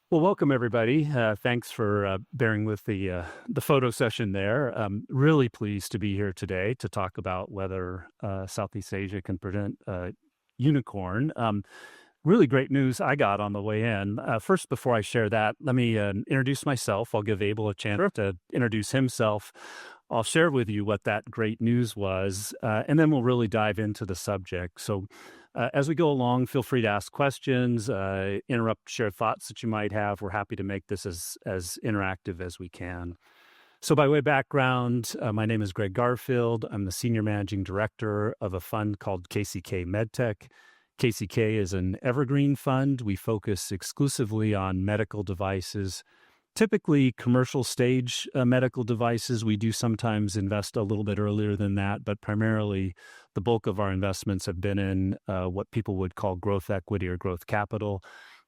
Well, welcome everybody. Thanks for bearing with the photo session there. Really pleased to be here today to talk about whether Southeast Asia can prevent unicorn. Really great news I got on the way in. First, before I share that, let me introduce myself. I'll give Abel a chance Sure. to introduce himself. I'll share with you what that great news was, and then we'll really dive into the subject. So, as we go along, feel free to ask questions, interrupt, share thoughts that you might have. We're happy to make this as interactive as we can. So, by way of background, my name is Greg Garfield. I'm the Senior Managing Director of a fund called KCK Medtech. KCK is an evergreen fund. We focus exclusively on medical devices, typically commercial stage medical devices. We do sometimes invest a little bit earlier than that, but primarily the bulk of our investments have been in what people would call growth equity or growth capital.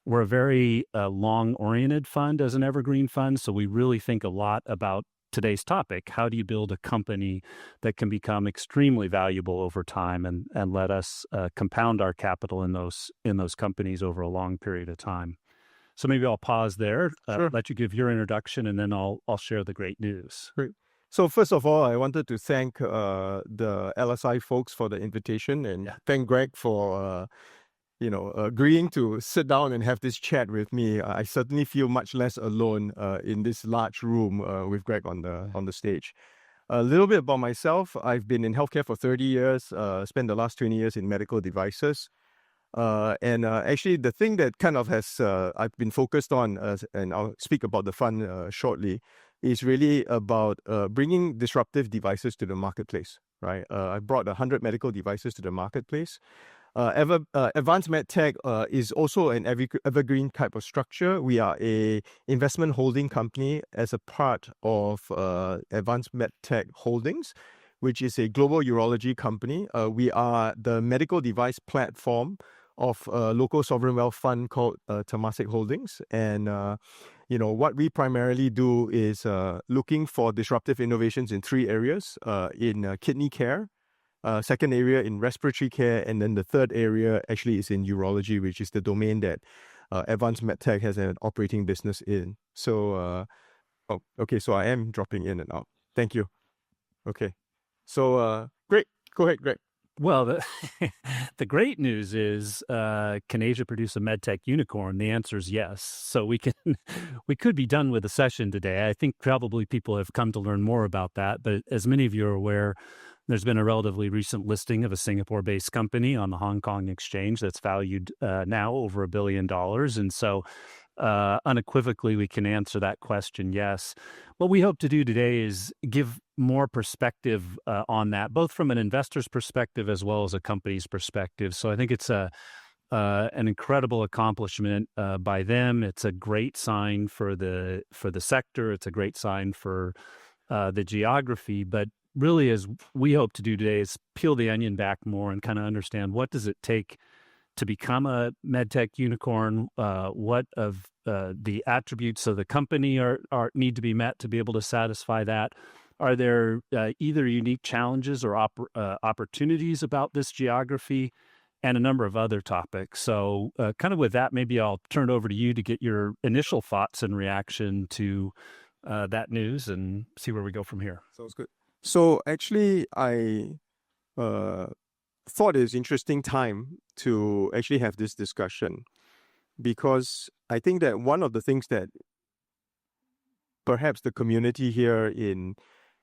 We're a very long-oriented fund as an evergreen fund, so we really think a lot about today's topic. How do you build a company that can become extremely valuable over time and let us compound our capital in those companies over a long period of time? So maybe I'll pause there, Sure. let you give your introduction, and then I'll share the great news. Great. So first of all, I wanted to thank the LSI folks for the invitation and Yeah. thank Greg for agreeing to sit down and have this chat with me. I certainly feel much less alone in this large room with Greg on the stage. A little bit about myself. I've been in healthcare for 30 years, spent the last 20 years in medical devices. And actually, the thing that kind of has I've been focused on, and I'll speak about the fund shortly, is really about bringing disruptive devices to the marketplace. Right, I brought 100 medical devices to the marketplace. Advanced Medtech is also an evergreen type of structure. We are a investment holding company as a part of Advanced Medtech Holdings, which is a global urology company. We are the medical device platform of a local sovereign wealth fund called Temasek Holdings. And, what we primarily do is looking for disruptive innovations in three areas, in kidney care, second area in respiratory care, and then the third area actually is in urology, which is the domain that Advanced MedTech has an operating business in. So, okay, so I am dropping in and out. Thank you. Okay, so great. Go ahead, Greg. Well, the great news is, can Asia produce a medtech unicorn? The answer is yes. So we could be done with the session today. I think probably people have come to learn more about that. But as many of you are aware, there's been a relatively recent listing of a Singapore-based company on the Hong Kong exchange that's valued now over $1 billion. And so unequivocally, we can answer that question, yes. What we hope to do today is give more perspective on that, both from an investor's perspective as well as a company's perspective. So I think it's an incredible accomplishment by them. It's a great sign for the sector. It's a great sign for the geography. But really, as we hope to do today, is peel the onion back more and kind of understand what does it take to become a medtech unicorn. What of the attributes of the company need to be met to be able to satisfy that? Are there either unique challenges or opportunities about this geography, and a number of other topics? So kind of with that, maybe I'll turn it over to you to get your initial thoughts and reaction to that news and see where we go from here. Sounds good. So actually, I thought it was interesting time to actually have this discussion, because I think that one of the things that perhaps the community here in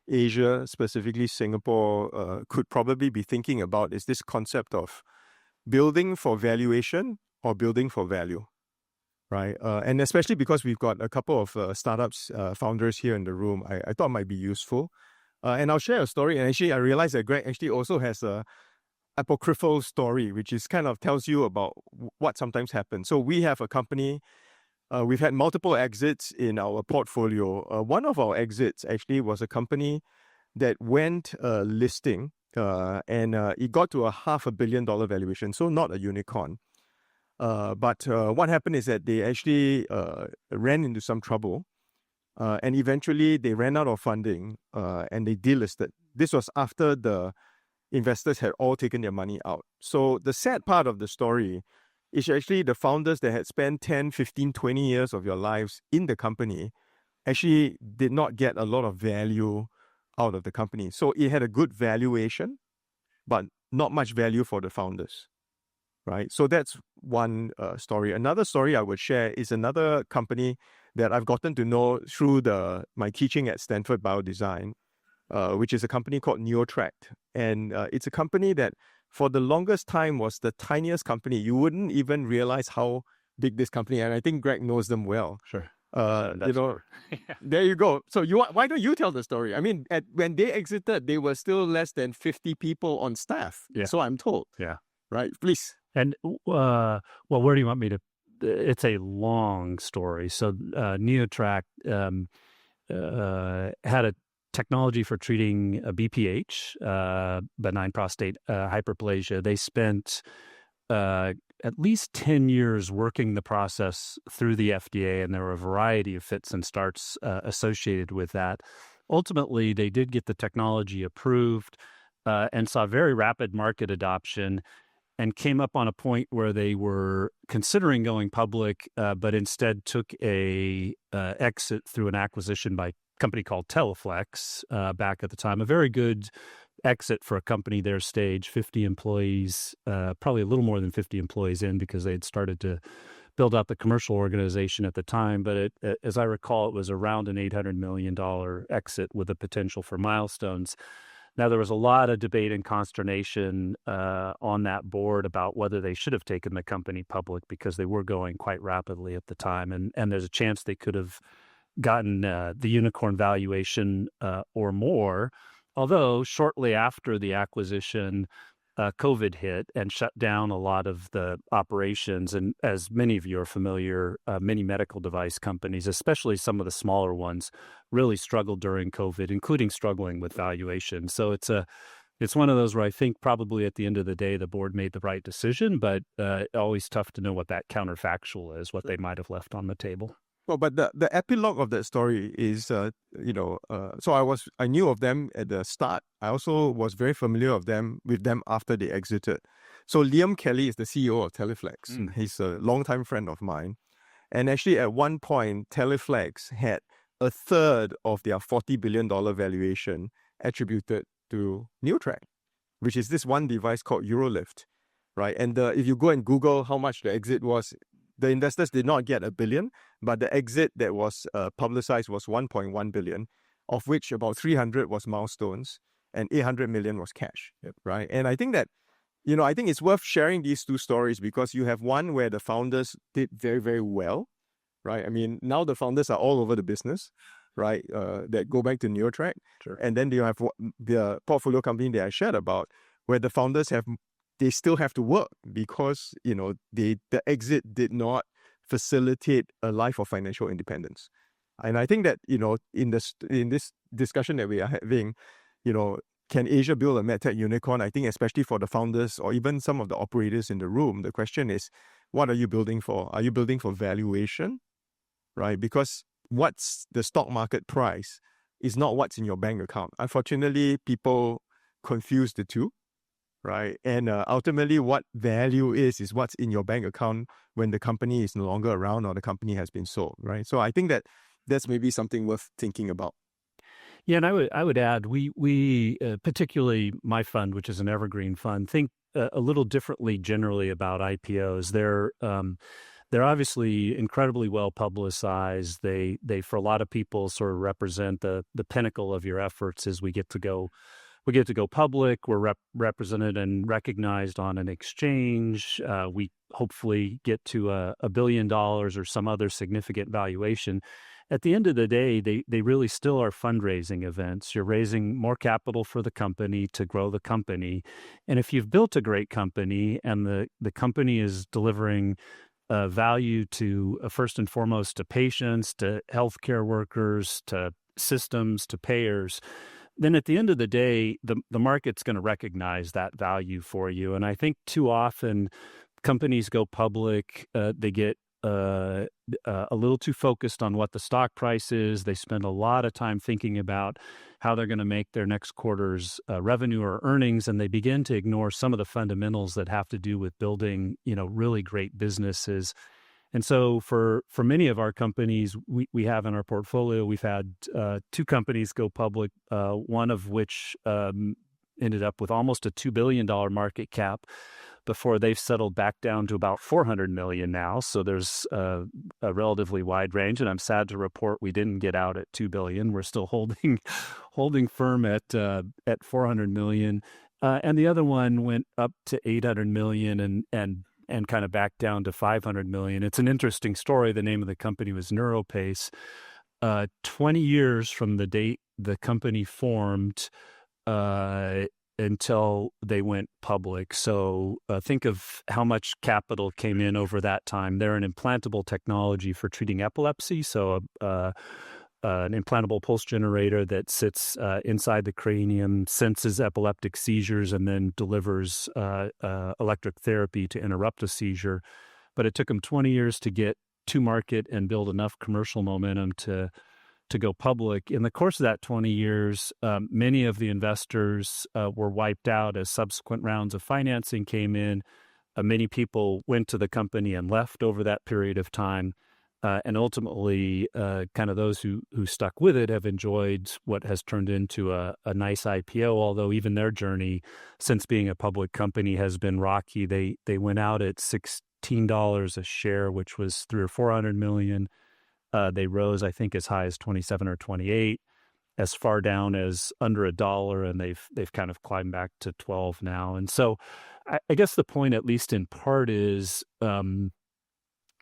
Asia, specifically Singapore, could probably be thinking about is this concept of building for valuation or building for value, right? And especially because we've got a couple of startups founders here in the room, I thought it might be useful. And I'll share a story. And actually, I realized that Greg actually also has a apocryphal story, which is kind of tells you about what sometimes happens. So we have a company, we've had multiple exits in our portfolio. One of our exits actually was a company that went listing and it got to a $500 million valuation. So not a unicorn. But what happened is that they actually ran into some trouble. And eventually they ran out of funding and they delisted. This was after the investors had all taken their money out. So the sad part of the story is actually the founders that had spent 10, 15, 20 years of your lives in the company actually did not get a lot of value out of the company. So it had a good valuation, but not much value for the founders, right? So that's one story. Another story I would share is another company that I've gotten to know through my teaching at Stanford Biodesign, which is a company called Neotract. And it's a company that for the longest time was the tiniest company. You wouldn't even realize how big this company, and I think Greg knows them well. Sure. There you go. So why don't you tell the story? I mean, when they exited, they were still less than 50 people on staff. Yeah. So I'm told. Yeah. Right. Please. And well, where do you want me to? It's a long story. So Neotract had a technology for treating a BPH, benign prostate hyperplasia. They spent at least 10 years working the process through the FDA, and there were a variety of fits and starts associated with that. Ultimately, they did get the technology approved and saw very rapid market adoption, and came up on a point where they were considering going public, but instead took a exit through an acquisition by a company called Teleflex back at the time. A very good exit for a company their stage, 50 employees, probably a little more than 50 employees in, because they had started to build out the commercial organization at the time. But as I recall, it was around an $800 million exit with a potential for milestones. Now, there was a lot of debate and consternation on that board about whether they should have taken the company public, because they were going quite rapidly at the time. And there's a chance they could have gotten the unicorn valuation or more. Although shortly after the acquisition, COVID hit and shut down a lot of the operations. And as many of you are familiar, many medical device companies, especially some of the smaller ones, really struggled during COVID, including struggling with valuation. So it's one of those where I think probably at the end of the day, the board made the right decision, but always tough to know what that counterfactual is, what they might have left on the table. Well, but the epilogue of that story is, so I knew of them at the start. I also was very familiar with them after they exited. So Liam Kelly is the CEO of Teleflex. He's a longtime friend of mine. And actually at one point, Teleflex had a third of their $40 billion valuation attributed to Neotract, which is this one device called Urolift, right? And if you go and Google how much the exit was, the investors did not get $1 billion, but the exit that was publicized was $1.1 billion, of which about 300 was milestones and 800 million was cash, right? And I think that, I think it's worth sharing these two stories, because you have one where the founders did very, very well, right? I mean, now the founders are all over the business, right? That go back to Neotract. Sure. And then you have the portfolio company that I shared about, where the founders they still have to work because, the exit did not facilitate a life of financial independence. And I think that, in this discussion that we are having, can Asia build a Medtech unicorn? I think especially for the founders or even some of the operators in the room, the question is, what are you building for? Are you building for valuation, right? Because what's the stock market price is not what's in your bank account. Unfortunately, people confuse the two. Right. And ultimately, what value is what's in your bank account when the company is no longer around or the company has been sold. Right. So I think that's maybe something worth thinking about. Yeah. And I would add, we particularly my fund, which is an evergreen fund, think a little differently generally about IPOs. They're obviously incredibly well publicized. They for a lot of people sort of represent the pinnacle of your efforts as we get to go public. We're represented and recognized on an exchange. We hopefully get to $1 billion or some other significant valuation. At the end of the day, they really still are fundraising events. You're raising more capital for the company to grow the company. And if you've built a great company and the company is delivering value to, first and foremost, to patients, to healthcare workers, to systems, to payers, then at the end of the day, the market's going to recognize that value for you. And I think too often companies go public, they get a little too focused on what the stock price is. They spend a lot of time thinking about how they're going to make their next quarter's revenue or earnings, and they begin to ignore some of the fundamentals that have to do with building, really great businesses. And so for many of our companies we have in our portfolio, we've had two companies go public, one of which ended up with almost a $2 billion market cap before they've settled back down to about $400 million now. So there's a relatively wide range, and I'm sad to report we didn't get out at $2 billion. We're still holding firm at $400 million. And the other one went up to $800 million and kind of back down to $500 million. It's an interesting story. The name of the company was NeuroPace. 20 years from the date the company formed until they went public. So think of how much capital came in over that time. They're an implantable technology for treating epilepsy. So an implantable pulse generator that sits inside the cranium, senses epileptic seizures, and then delivers electric therapy to interrupt a seizure. But it took them 20 years to get to market and build enough commercial momentum to go public. In the course of that 20 years, many of the investors were wiped out as subsequent rounds of financing came in. Many people went to the company and left over that period of time. And ultimately, kind of those who stuck with it have enjoyed what has turned into a nice IPO, although even their journey since being a public company has been rocky. They went out at $16 a share, which was $300 or $400 million. They rose, I think, as high as 27 or 28, as far down as under $1, and they've kind of climbed back to 12 now. And so I guess the point, at least in part, is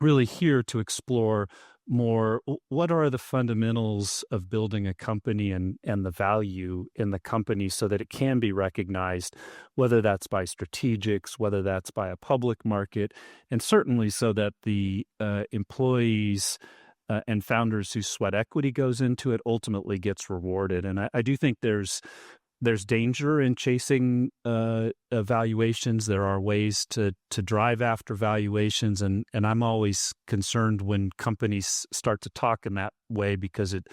really here to explore more what are the fundamentals of building a company and the value in the company so that it can be recognized, whether that's by strategics, whether that's by a public market, and certainly so that the employees and founders whose sweat equity goes into it ultimately gets rewarded. And I do think there's danger in chasing valuations. There are ways to drive after valuations, and I'm always concerned when companies start to talk in that way, because it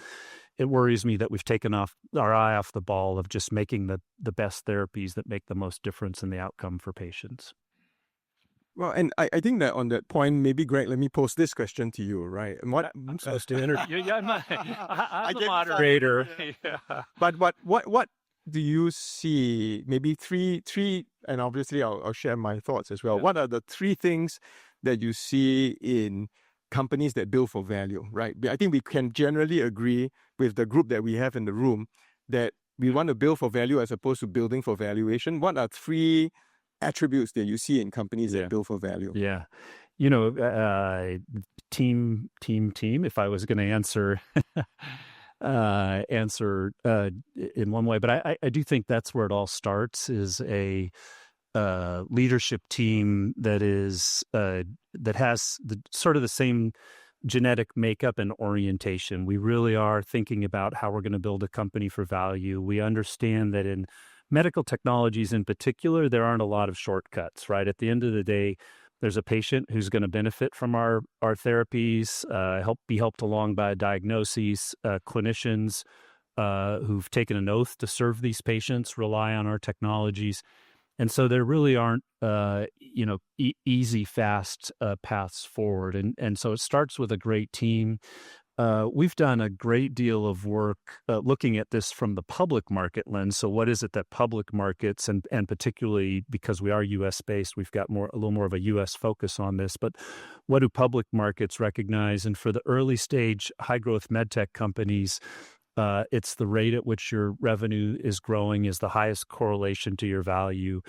worries me that we've taken our eye off the ball of just making the best therapies that make the most difference in the outcome for patients. Well, and I think that on that point, maybe, Greg, let me pose this question to you, right? And I'm supposed to interview. Yeah, I'm the moderator. Yeah. But what do you see? Maybe three, and obviously I'll share my thoughts as well. Yeah. What are the three things that you see in companies that build for value, right? I think we can generally agree with the group that we have in the room that we want to build for value as opposed to building for valuation. What are three attributes that you see in companies that build for value? Yeah. Team. If I was going to answer in one way, but I do think that's where it all starts, is a leadership team that has sort of the same genetic makeup and orientation. We really are thinking about how we're going to build a company for value. We understand that in medical technologies in particular, there aren't a lot of shortcuts, right? At the end of the day, there's a patient who's going to benefit from our therapies, be helped along by diagnoses. Clinicians who've taken an oath to serve these patients rely on our technologies. And so there really aren't, easy, fast paths forward. And so it starts with a great team. We've done a great deal of work looking at this from the public market lens. So what is it that public markets, and particularly because we are U.S.-based, we've got a little more of a U.S. focus on this, but what do public markets recognize? And for the early stage high-growth medtech companies, it's the rate at which your revenue is growing is the highest correlation to your value.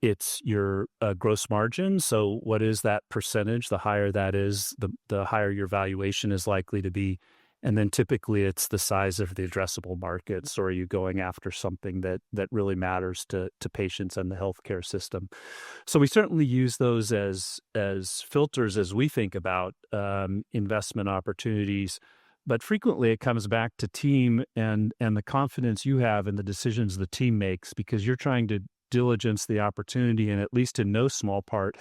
It's your gross margin. So what is that percentage? The higher that is, the higher your valuation is likely to be. And then typically it's the size of the addressable markets, or are you going after something that really matters to patients and the healthcare system? So we certainly use those as filters as we think about investment opportunities. But frequently it comes back to team and the confidence you have in the decisions the team makes, because you're trying to diligence the opportunity, and at least in no small part,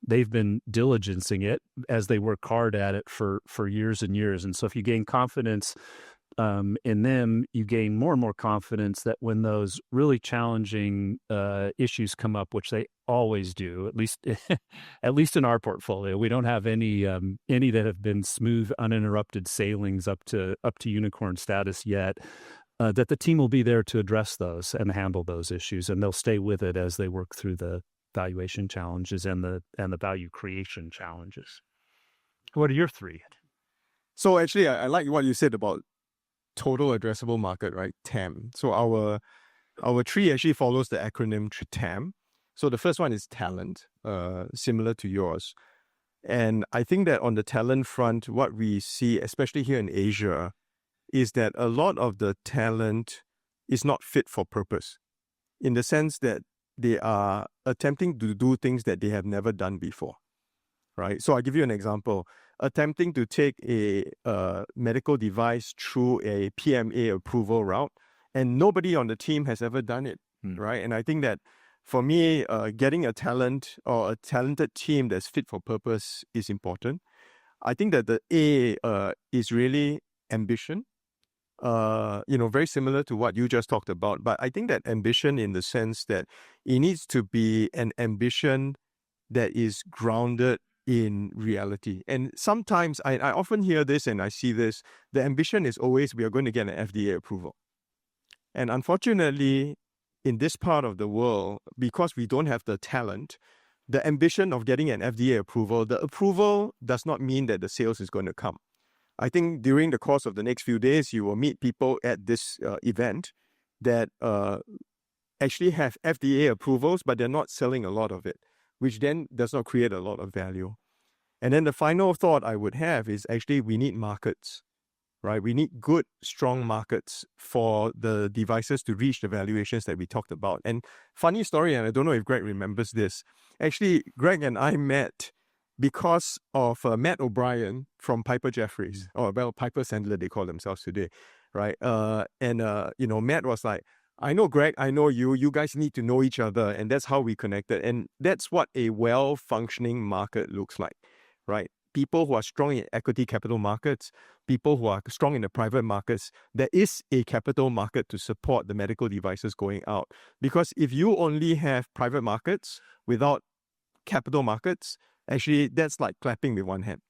they've been diligencing it as they work hard at it for years and years. And so if you gain confidence in them, you gain more and more confidence that when those really challenging issues come up, which they always do, at least at least in our portfolio, we don't have any that have been smooth, uninterrupted sailings up to unicorn status yet. That the team will be there to address those and handle those issues, and they'll stay with it as they work through the valuation challenges and the value creation challenges. What are your three? So actually, I like what you said about total addressable market, right? TAM. So our tree actually follows the acronym TAM. So the first one is talent, similar to yours. And I think that on the talent front, what we see, especially here in Asia, is that a lot of the talent is not fit for purpose, in the sense that they are attempting to do things that they have never done before, right? So I'll give you an example. Attempting to take a medical device through a PMA approval route, and nobody on the team has ever done it, right? And I think that for me, getting a talent or a talented team that's fit for purpose is important. I think that the A is really ambition, very similar to what you just talked about. But I think that ambition, in the sense that it needs to be an ambition that is grounded in reality. And sometimes I often hear this and I see this, the ambition is always, we are going to get an FDA approval. And unfortunately, in this part of the world, because we don't have the talent, the ambition of getting an FDA approval, the approval does not mean that the sales is going to come. I think during the course of the next few days, you will meet people at this event that actually have FDA approvals, but they're not selling a lot of it, which then does not create a lot of value. And then the final thought I would have is actually we need markets, right? We need good, strong markets for the devices to reach the valuations that we talked about. And funny story, and I don't know if Greg remembers this. Actually, Greg and I met because of Matt O'Brien from Piper Jeffries, or well, Piper Sandler, they call themselves today, right? Matt was like, I know Greg, I know you guys need to know each other. And that's how we connected. And that's what a well-functioning market looks like, right? People who are strong in equity capital markets, people who are strong in the private markets, there is a capital market to support the medical devices going out. Because if you only have private markets without capital markets, actually that's like clapping with one hand,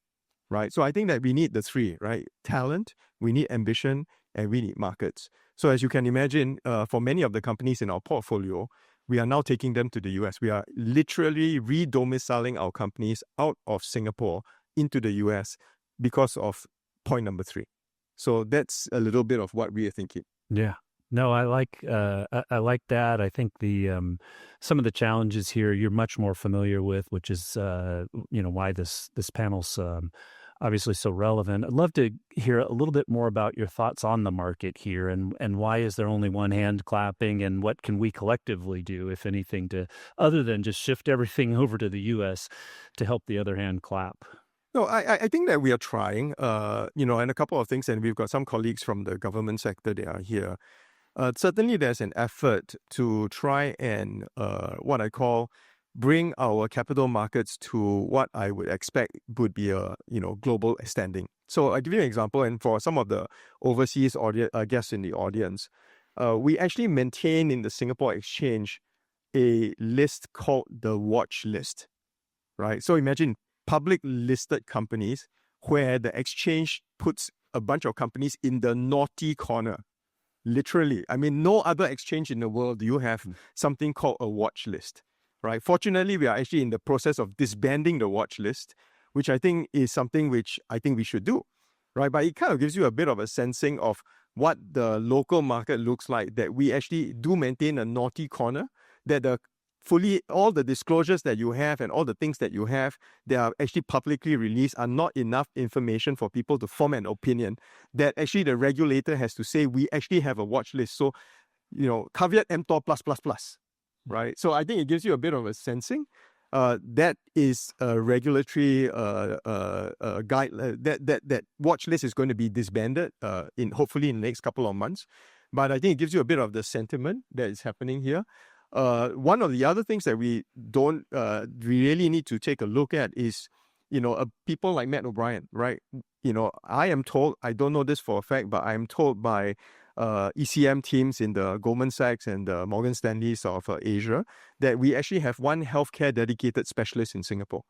right? So I think that we need the three, right? Talent, we need ambition, and we need markets. So as you can imagine, for many of the companies in our portfolio, we are now taking them to the US. We are literally re-domiciling our companies out of Singapore into the US because of point number 3. So that's a little bit of what we are thinking. Yeah. No, I like that. I think the some of the challenges here you're much more familiar with, which is why this panel's obviously so relevant. I'd love to hear a little bit more about your thoughts on the market here, and why is there only one hand clapping, and what can we collectively do, if anything, to other than just shift everything over to the U.S. to help the other hand clap? No, I think that we are trying, and a couple of things, and we've got some colleagues from the government sector, they are here. Certainly there's an effort to try and what I call bring our capital markets to what I would expect would be a global standing. So I'll give you an example, and for some of the overseas guests in the audience, we actually maintain in the Singapore Exchange a list called the watch list, right? So imagine public listed companies where the exchange puts a bunch of companies in the naughty corner. Literally. I mean, no other exchange in the world do you have something called a watch list, right? Fortunately, we are actually in the process of disbanding the watch list, which I think is something which I think we should do, right? But it kind of gives you a bit of a sensing of what the local market looks like, that we actually do maintain a naughty corner, that all the disclosures that you have and all the things that you have that are actually publicly released are not enough information for people to form an opinion, that actually the regulator has to say we actually have a watch list. So, caveat emptor plus, right? So I think it gives you a bit of a sensing. That is a regulatory guide. That watch list is going to be disbanded hopefully in the next couple of months. But I think it gives you a bit of the sentiment that is happening here. One of the other things that we don't really need to take a look at is, people like Matt O'Brien, right? I am told, I don't know this for a fact, but I am told by ECM teams in the Goldman Sachs and the Morgan Stanleys of Asia that we actually have one healthcare dedicated specialist in Singapore.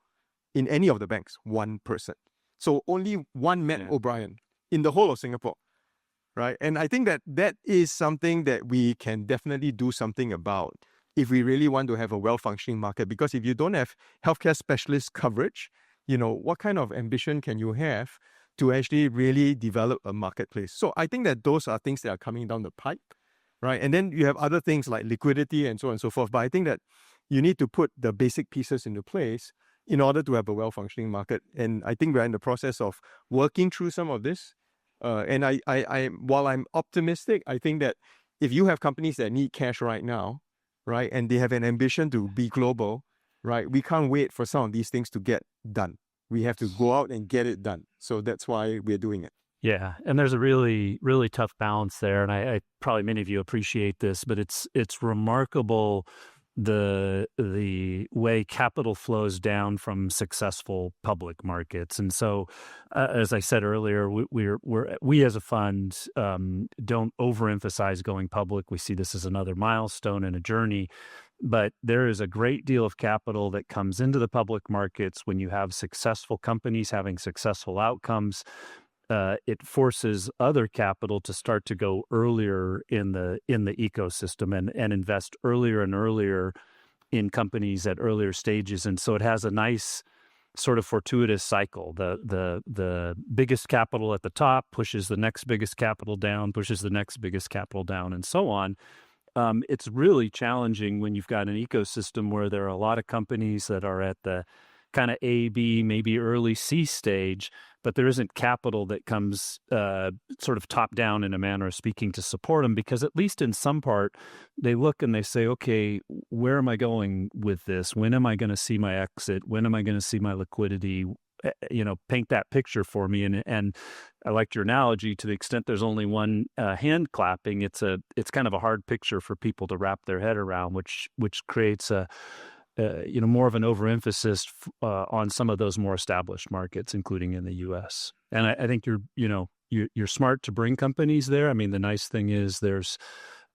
In any of the banks, one person. So only one Matt O'Brien in the whole of Singapore, right? And I think that is something that we can definitely do something about if we really want to have a well-functioning market. Because if you don't have healthcare specialist coverage, what kind of ambition can you have to actually really develop a marketplace? So I think that those are things that are coming down the pipe, right? And then you have other things like liquidity and so on and so forth. But I think that you need to put the basic pieces into place in order to have a well-functioning market. And I think we're in the process of working through some of this. And while I'm optimistic, I think that if you have companies that need cash right now, right, and they have an ambition to be global, right, we can't wait for some of these things to get done. We have to go out and get it done. So that's why we're doing it. Yeah, and there's a really, really tough balance there. And I probably many of you appreciate this, but it's remarkable the way capital flows down from successful public markets. And so, as I said earlier, we as a fund don't overemphasize going public. We see this as another milestone in a journey. But there is a great deal of capital that comes into the public markets when you have successful companies having successful outcomes. It forces other capital to start to go earlier in the ecosystem and invest earlier and earlier in companies at earlier stages. And so it has a nice sort of fortuitous cycle. The biggest capital at the top pushes the next biggest capital down, pushes the next biggest capital down, and so on. It's really challenging when you've got an ecosystem where there are a lot of companies that are at the kind of A, B, maybe early C stage, but there isn't capital that comes sort of top down in a manner of speaking to support them, because at least in some part, they look and they say, okay, where am I going with this? When am I going to see my exit? When am I going to see my liquidity? Paint that picture for me. And I liked your analogy. To the extent there's only one hand clapping, it's kind of a hard picture for people to wrap their head around, which creates a more of an overemphasis on some of those more established markets, including in the U.S. And I think you're smart to bring companies there. I mean, the nice thing is there's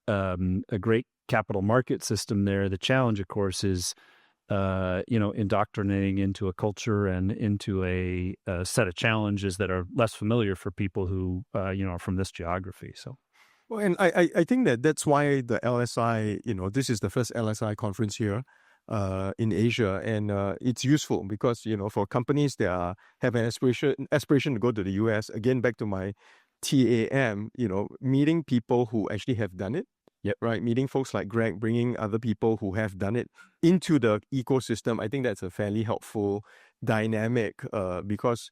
a great capital market system there. The challenge, of course, is indoctrinating into a culture and into a set of challenges that are less familiar for people who are from this geography. So. Well, and I think that's why the LSI, this is the first LSI conference here in Asia, and it's useful because for companies that have an aspiration to go to the US, again back to my TAM, meeting people who actually have done it, right? Meeting folks like Greg, bringing other people who have done it into the ecosystem. I think that's a fairly helpful dynamic because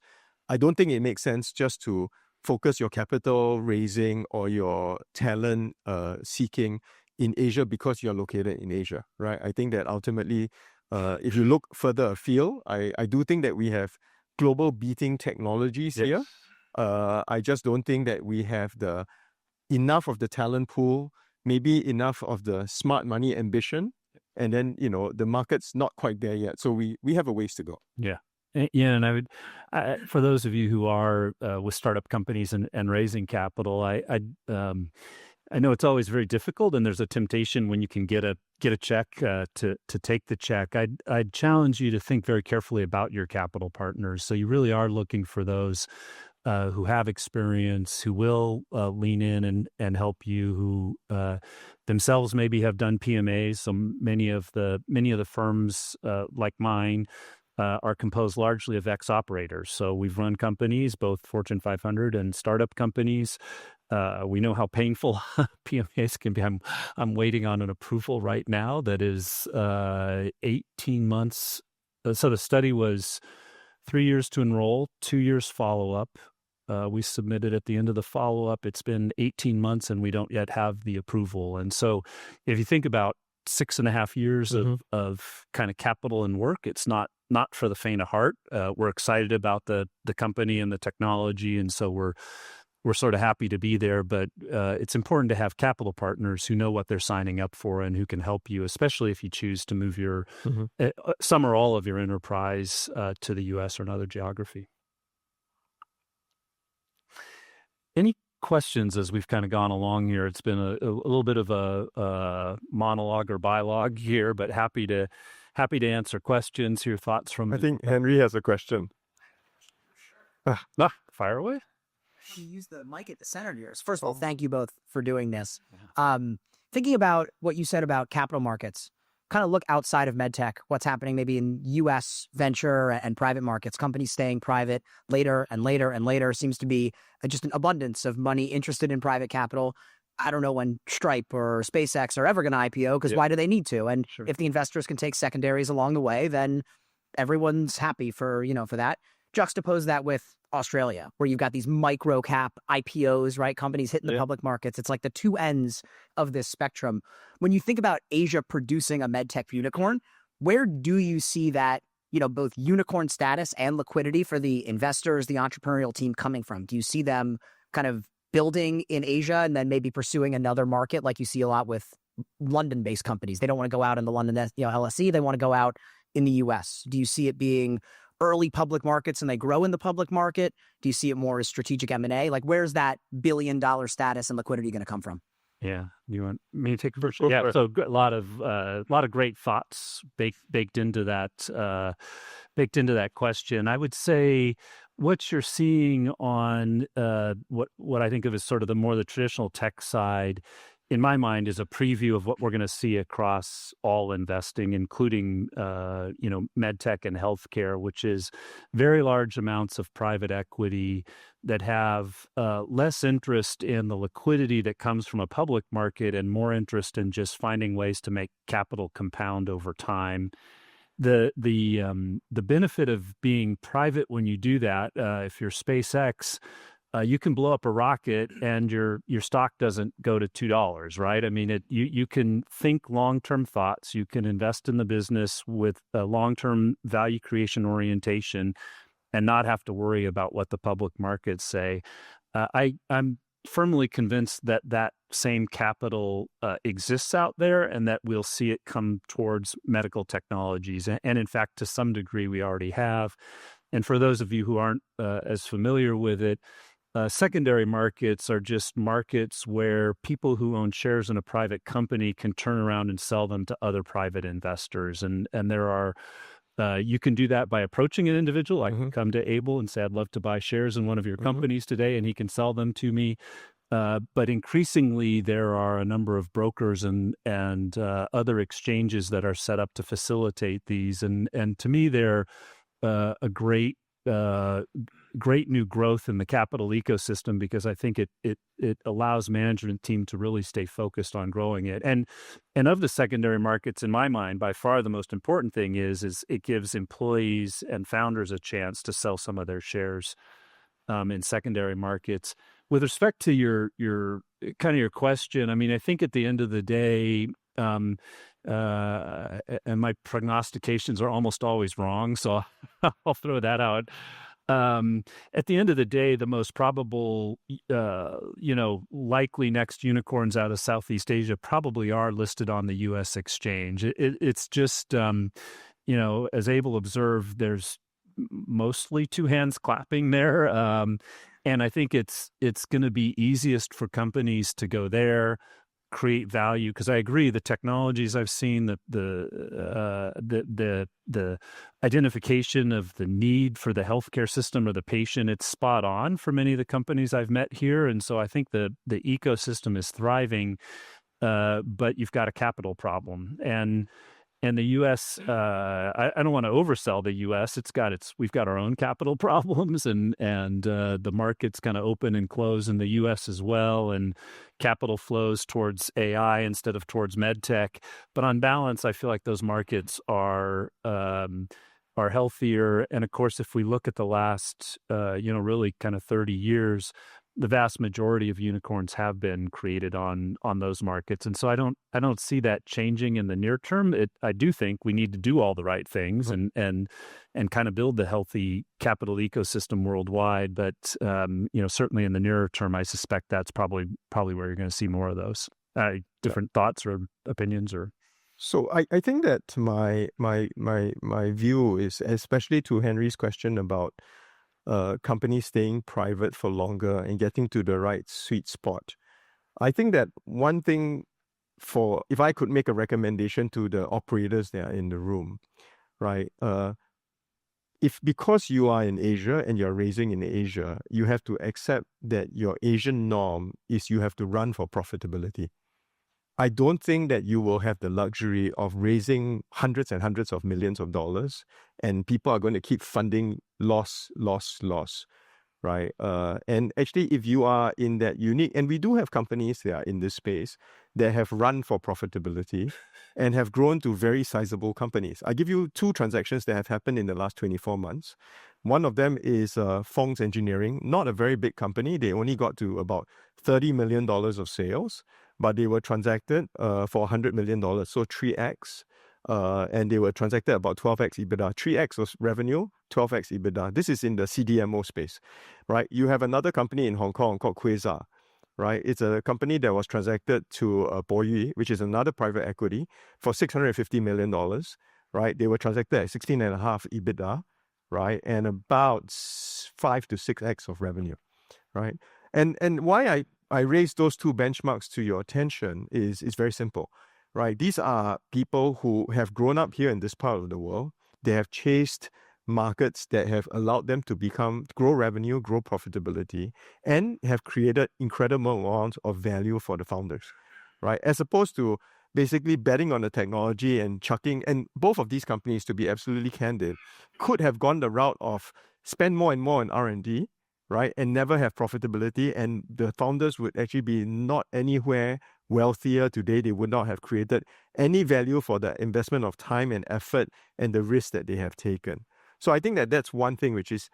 I don't think it makes sense just to focus your capital raising or your talent seeking in Asia because you're located in Asia, right? I think that ultimately, if you look further afield, I do think that we have global beating technologies here. I just don't think that we have enough of the talent pool, maybe enough of the smart money ambition, and then the market's not quite there yet. So we have a ways to go. Yeah. Yeah, and I would, for those of you who are with startup companies and raising capital, I know it's always very difficult, and there's a temptation when you can get a check to take the check. I'd challenge you to think very carefully about your capital partners. So you really are looking for those who have experience, who will lean in and help you, who themselves maybe have done PMAs. So many of the firms like mine are composed largely of ex-operators. So we've run companies, both Fortune 500 and startup companies. We know how painful PMAs can be. I'm waiting on an approval right now that is 18 months. So the study was 3 years to enroll, 2 years follow-up. We submitted at the end of the follow-up. It's been 18 months and we don't yet have the approval. And so if you think about 6.5 years of kind of capital and work, it's not for the faint of heart. We're excited about the company and the technology. And so we're we're sort of happy to be there, but it's important to have capital partners who know what they're signing up for and who can help you, especially if you choose to move your some or all of your enterprise to the U.S. or another geography. Any questions as we've kind of gone along here? It's been a little bit of a monologue or bilogue here, but happy to answer questions, hear thoughts from. I think Henry has a question. Fire away. You use the mic at the center of yours. First of all, thank you both for doing this. Thinking about what you said about capital markets, kind of look outside of medtech, what's happening maybe in U.S. venture and private markets, companies staying private later and later and later. Seems to be just an abundance of money interested in private capital. I don't know when Stripe or SpaceX are ever going to IPO, because why do they need to? And if the investors can take secondaries along the way, then everyone's happy for that. Juxtapose that with Australia, where you've got these micro cap IPOs, right? Companies hitting the public markets. It's like the two ends of this spectrum. When you think about Asia producing a medtech unicorn, where do you see that, both unicorn status and liquidity for the investors, the entrepreneurial team coming from? Do you see them kind of building in Asia and then maybe pursuing another market like you see a lot with London-based companies? They don't want to go out in the London, LSE. They want to go out in the US. Do you see it being early public markets and they grow in the public market? Do you see it more as strategic M&A? Like, where's that billion-dollar status and liquidity going to come from? Yeah, you want me to take the first? Yeah, so a lot of great thoughts baked into that question. I would say what you're seeing on what I think of as sort of the traditional tech side, in my mind, is a preview of what we're going to see across all investing, including medtech and healthcare, which is very large amounts of private equity that have less interest in the liquidity that comes from a public market and more interest in just finding ways to make capital compound over time. The benefit of being private when you do that, if you're SpaceX, you can blow up a rocket and your stock doesn't go to $2, right? I mean, you can think long-term thoughts. You can invest in the business with a long-term value creation orientation and not have to worry about what the public markets say. I'm firmly convinced that same capital exists out there and that we'll see it come towards medical technologies. And in fact, to some degree, we already have. And for those of you who aren't as familiar with it, secondary markets are just markets where people who own shares in a private company can turn around and sell them to other private investors. And there are, you can do that by approaching an individual. I can come to Abel and say, I'd love to buy shares in one of your companies today, and he can sell them to me. But increasingly, there are a number of brokers and other exchanges that are set up to facilitate these. And to me, they're a great new growth in the capital ecosystem, because I think it allows management team to really stay focused on growing it. And of the secondary markets, in my mind, by far the most important thing is it gives employees and founders a chance to sell some of their shares in secondary markets. With respect to your question, I mean, I think at the end of the day, and my prognostications are almost always wrong, so I'll throw that out. At the end of the day, the most probable, likely next unicorns out of Southeast Asia probably are listed on the U.S. exchange. It's just, as Abel observed, there's mostly two hands clapping there. And I think it's going to be easiest for companies to go there, create value, because I agree, the technologies I've seen, the identification of the need for the healthcare system or the patient, it's spot on for many of the companies I've met here. And so I think the ecosystem is thriving, but you've got a capital problem. And the U.S., I don't want to oversell the U.S. We've got our own capital problems, and the markets kind of open and close in the U.S. as well, and capital flows towards AI instead of towards medtech. But on balance, I feel like those markets are healthier. And of course, if we look at the last, really kind of 30 years, the vast majority of unicorns have been created on those markets, and so I don't see that changing in the near term. I do think we need to do all the right things and kind of build the healthy capital ecosystem worldwide. But certainly in the nearer term, I suspect that's probably where you're going to see more of those. Different thoughts or opinions or. So I think that my view is, especially to Henry's question about companies staying private for longer and getting to the right sweet spot. I think that one thing if I could make a recommendation to the operators that are in the room, right? Because you are in Asia and you're raising in Asia, you have to accept that your Asian norm is you have to run for profitability. I don't think that you will have the luxury of raising hundreds and hundreds of millions of dollars and people are going to keep funding loss, right? And actually, if you are in that unique, and we do have companies that are in this space that have run for profitability and have grown to very sizable companies. I give you 2 transactions that have happened in the last 24 months. One of them is Fong's Engineering, not a very big company. They only got to about $30 million of sales, but they were transacted for $100 million, so 3x. And they were transacted about 12x EBITDA. 3x was revenue, 12x EBITDA. This is in the CDMO space, right? You have another company in Hong Kong called Quasar, right? It's a company that was transacted to Boyu, which is another private equity, for $650 million, right? They were transacted at 16.5 EBITDA, right? And about 5 to 6x of revenue, right? And why I raise those 2 benchmarks to your attention is very simple. Right, these are people who have grown up here in this part of the world. They have chased markets that have allowed them to grow revenue, grow profitability, and have created incredible amounts of value for the founders, right? As opposed to basically betting on the technology and chucking, and both of these companies, to be absolutely candid, could have gone the route of spend more and more in R&D, right, and never have profitability, and the founders would actually be not anywhere wealthier today. They would not have created any value for the investment of time and effort and the risk that they have taken. So I think that that's one thing, which is,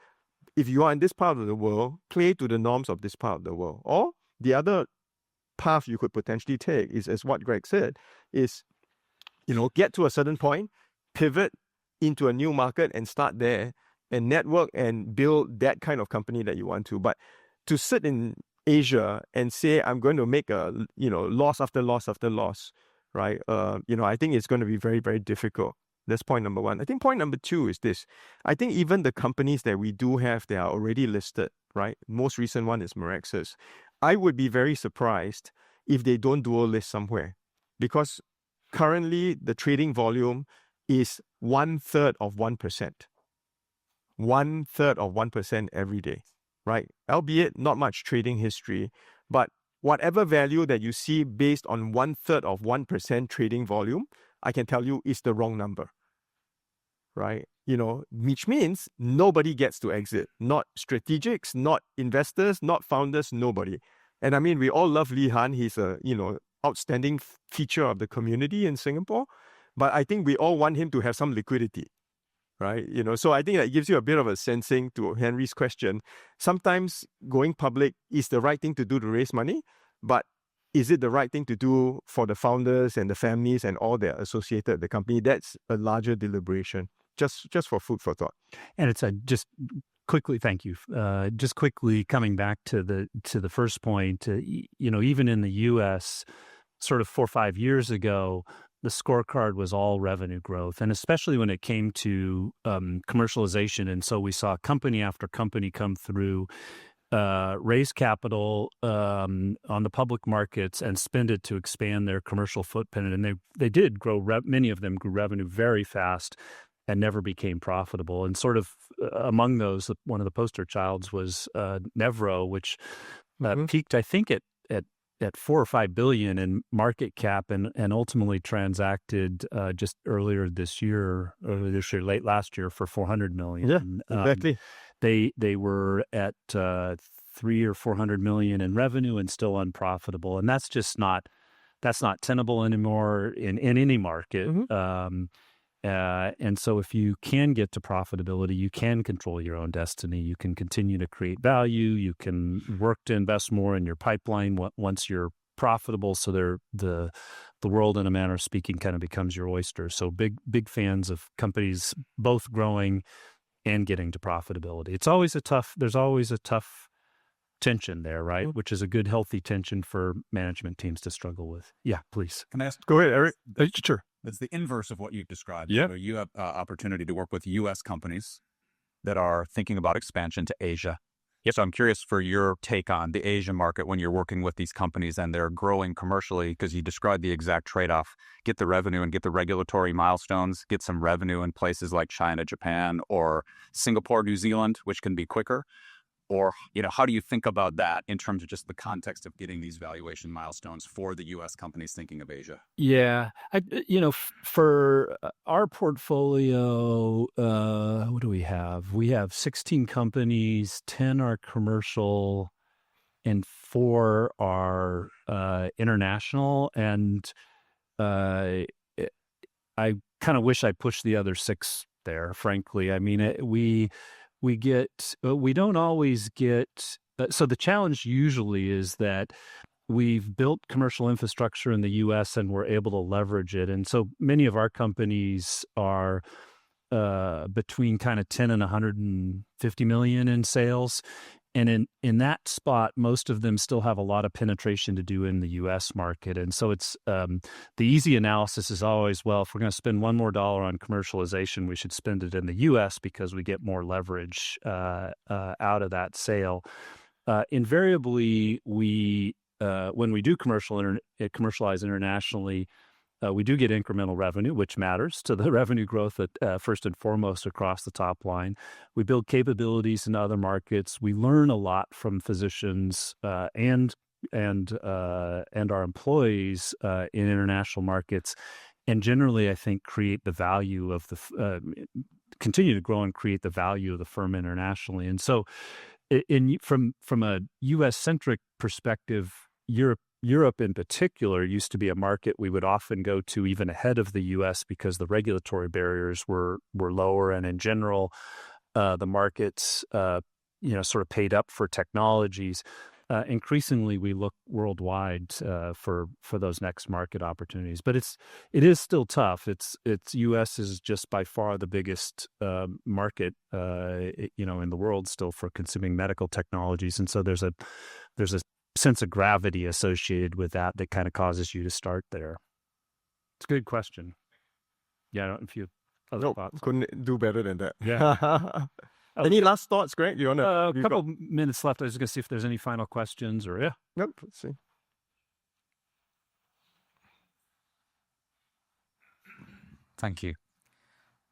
if you are in this part of the world, play to the norms of this part of the world. Or the other path you could potentially take is, as what Greg said, is, get to a certain point, pivot into a new market and start there and network and build that kind of company that you want to. But to sit in Asia and say, I'm going to make a, loss after loss after loss, right? I think it's going to be very, very difficult. That's point number 1. I think point number 2 is this. I think even the companies that we do have, they are already listed, right? Most recent one is Meraxus. I would be very surprised if they don't dual list somewhere, because currently the trading volume is 1/3 of 1%. 1/3 of 1% every day, right? Albeit not much trading history, but whatever value that you see based on 1/3 of 1% trading volume, I can tell you is the wrong number, right? Which means nobody gets to exit. Not strategics, not investors, not founders, nobody. And I mean, we all love Lee Han. He's a, outstanding feature of the community in Singapore, but I think we all want him to have some liquidity. Right? So I think that gives you a bit of a sensing to Henry's question. Sometimes going public is the right thing to do to raise money, but is it the right thing to do for the founders and the families and all that associated with the company? That's a larger deliberation, just for food for thought. And it's just quickly, thank you. Just quickly coming back to the first point, even in the U.S., sort of 4 or 5 years ago, the scorecard was all revenue growth, and especially when it came to commercialization. And so we saw company after company come through, raise capital on the public markets and spend it to expand their commercial footprint. And they did grow, many of them grew revenue very fast and never became profitable. And sort of among those, one of the poster childs was Nevro, which peaked, I think, at 4 or 5 billion in market cap and ultimately transacted just late last year for 400 million. Yeah, exactly. They were at 300 or 400 million in revenue and still unprofitable, and that's not tenable anymore in any market. And so if you can get to profitability, you can control your own destiny. You can continue to create value. You can work to invest more in your pipeline once you're profitable. So the world, in a manner of speaking, kind of becomes your oyster. So big fans of companies both growing and getting to profitability. There's always a tough tension there, right? Which is a good, healthy tension for management teams to struggle with. Yeah, please. Can I ask? Go ahead, Eric. Sure. It's the inverse of what you've described. Yeah. So you have opportunity to work with U.S. companies that are thinking about expansion to Asia. Yep. So I'm curious for your take on the Asian market when you're working with these companies and they're growing commercially, because you described the exact trade-off: get the revenue and get the regulatory milestones, get some revenue in places like China, Japan, or Singapore, New Zealand, which can be quicker. Or, how do you think about that in terms of just the context of getting these valuation milestones for the U.S. companies thinking of Asia? Yeah, for our portfolio, what do we have? We have 16 companies, 10 are commercial, and 4 are international. And I kind of wish I pushed the other 6 there, frankly. I mean, we don't always get, so the challenge usually is that we've built commercial infrastructure in the U.S. and we're able to leverage it. And so many of our companies are between kind of 10 and 150 million in sales. And in that spot, most of them still have a lot of penetration to do in the U.S. market. And so it's the easy analysis is always, well, if we're going to spend $1 more on commercialization, we should spend it in the U.S. because we get more leverage out of that sale. Invariably, when we do commercialize internationally, we do get incremental revenue, which matters to the revenue growth first and foremost across the top line. We build capabilities in other markets. We learn a lot from physicians and our employees in international markets, and generally, I think, create the value of continue to grow and create the value of the firm internationally. And so, from a U.S.-centric perspective, Europe in particular used to be a market we would often go to even ahead of the U.S. because the regulatory barriers were lower, and in general, the markets sort of paid up for technologies. Increasingly, we look worldwide for those next market opportunities, but it is still tough. It's U.S. is just by far the biggest market in the world still for consuming medical technologies, and so there's a sense of gravity associated with that kind of causes you to start there. It's a good question. Yeah, I don't know if you have other thoughts. Couldn't do better than that. Yeah. Any last thoughts, Greg? You want to? A couple minutes left. I was going to see if there's any final questions or yeah. Nope. Let's see. Thank you.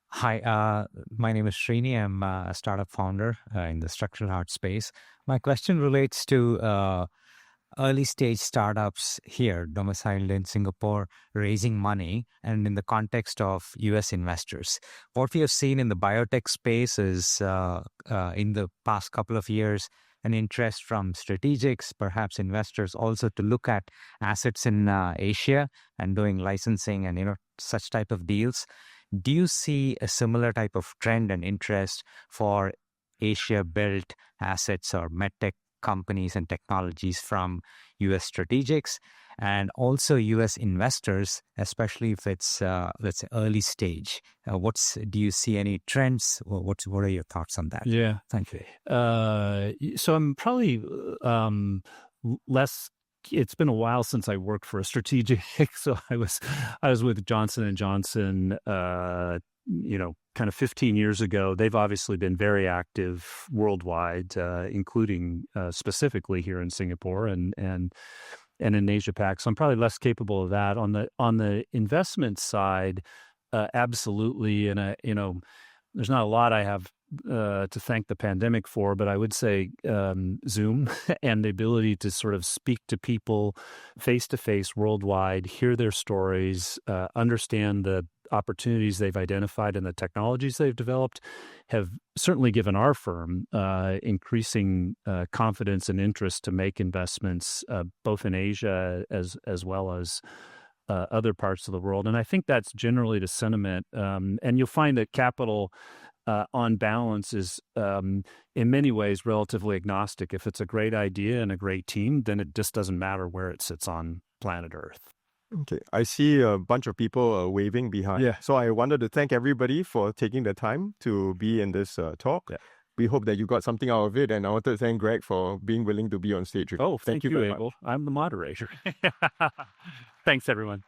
Hi, my name is Srini. I'm a startup founder in the structural heart space. My question relates to early stage startups here domiciled in Singapore raising money and in the context of US investors. What we have seen in the biotech space is in the past couple of years, an interest from strategics, perhaps investors also to look at assets in Asia and doing licensing and such type of deals. Do you see a similar type of trend and interest for Asia-built assets or medtech companies and technologies from U.S. strategics and also U.S. investors, especially if it's let's say early stage? Do you see any trends? What are your thoughts on that? Yeah, thank you. So I'm probably less. It's been a while since I worked for a strategic. So I was with Johnson & Johnson, kind of 15 years ago. They've obviously been very active worldwide, including specifically here in Singapore and in Asia Pac. So I'm probably less capable of that. On the investment side, absolutely. And there's not a lot I have to thank the pandemic for, but I would say Zoom and the ability to sort of speak to people face to face worldwide, hear their stories, understand the opportunities they've identified and the technologies they've developed have certainly given our firm increasing confidence and interest to make investments both in Asia as well as other parts of the world. And I think that's generally the sentiment. And you'll find that capital, on balance, is in many ways relatively agnostic. If it's a great idea and a great team, then it just doesn't matter where it sits on planet Earth. Okay, I see a bunch of people waving behind. Yeah. So I wanted to thank everybody for taking the time to be in this talk. Yeah. We hope that you got something out of it, and I wanted to thank Greg for being willing to be on stage. Oh, thank you, very Abel. much. I'm the moderator. Thanks, everyone.